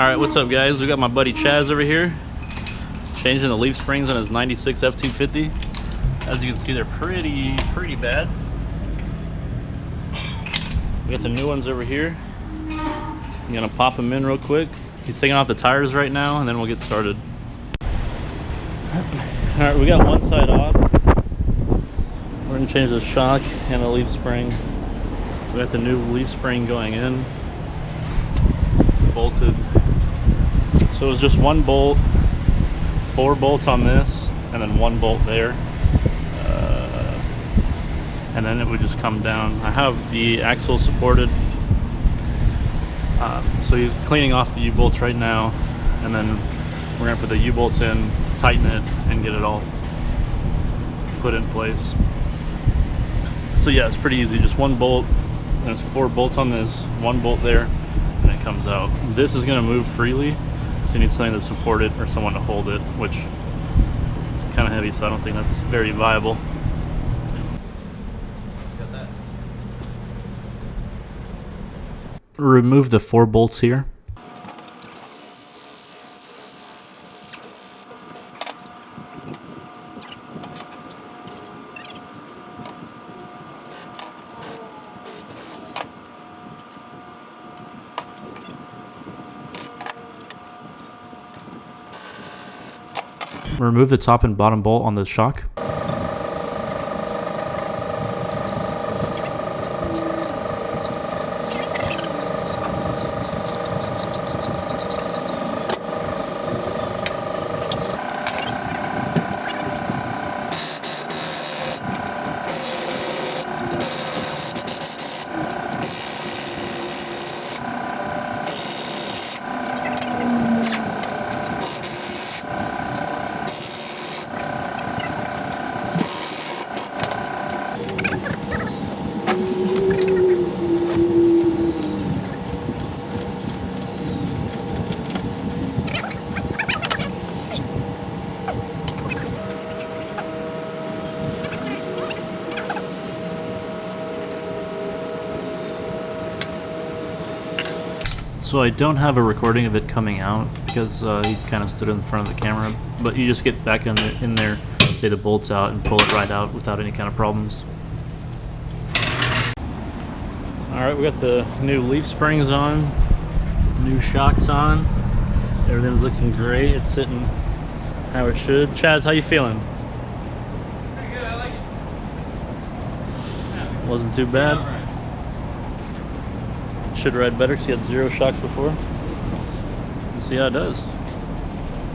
Alright, what's up guys? We got my buddy Chaz over here changing the leaf springs on his 96 F-250. As you can see, they're pretty bad. We got the new ones over here. I'm gonna pop them in real quick. He's taking off the tires right now and then we'll get started. Alright, we got one side off. We're gonna change the shock and the leaf spring. We got the new leaf spring going in, bolted. So it was just one bolt, 4 bolts on this, and then 1 bolt there. And then it would just come down. I have the axle supported. So he's cleaning off the U-bolts right now, and then we're gonna put the U-bolts in, tighten it, and get it all put in place. So yeah, it's pretty easy. Just 1 bolt. There's 4 bolts on this, 1 bolt there, and it comes out. This is gonna move freely, so you need something to support it or someone to hold it, which is kind of heavy, so I don't think that's very viable. Got that. Remove the 4 bolts here. Remove the top and bottom bolt on the shock. So I don't have a recording of it coming out because he kind of stood in front of the camera, but you just get back in there, take the bolts out and pull it right out without any kind of problems. Alright, we got the new leaf springs on, new shocks on, everything's looking great, it's sitting how it should. Chaz, how you feeling? Pretty good, I like it. Wasn't too bad. Should ride better because he had 0 shocks before. We'll see how it does.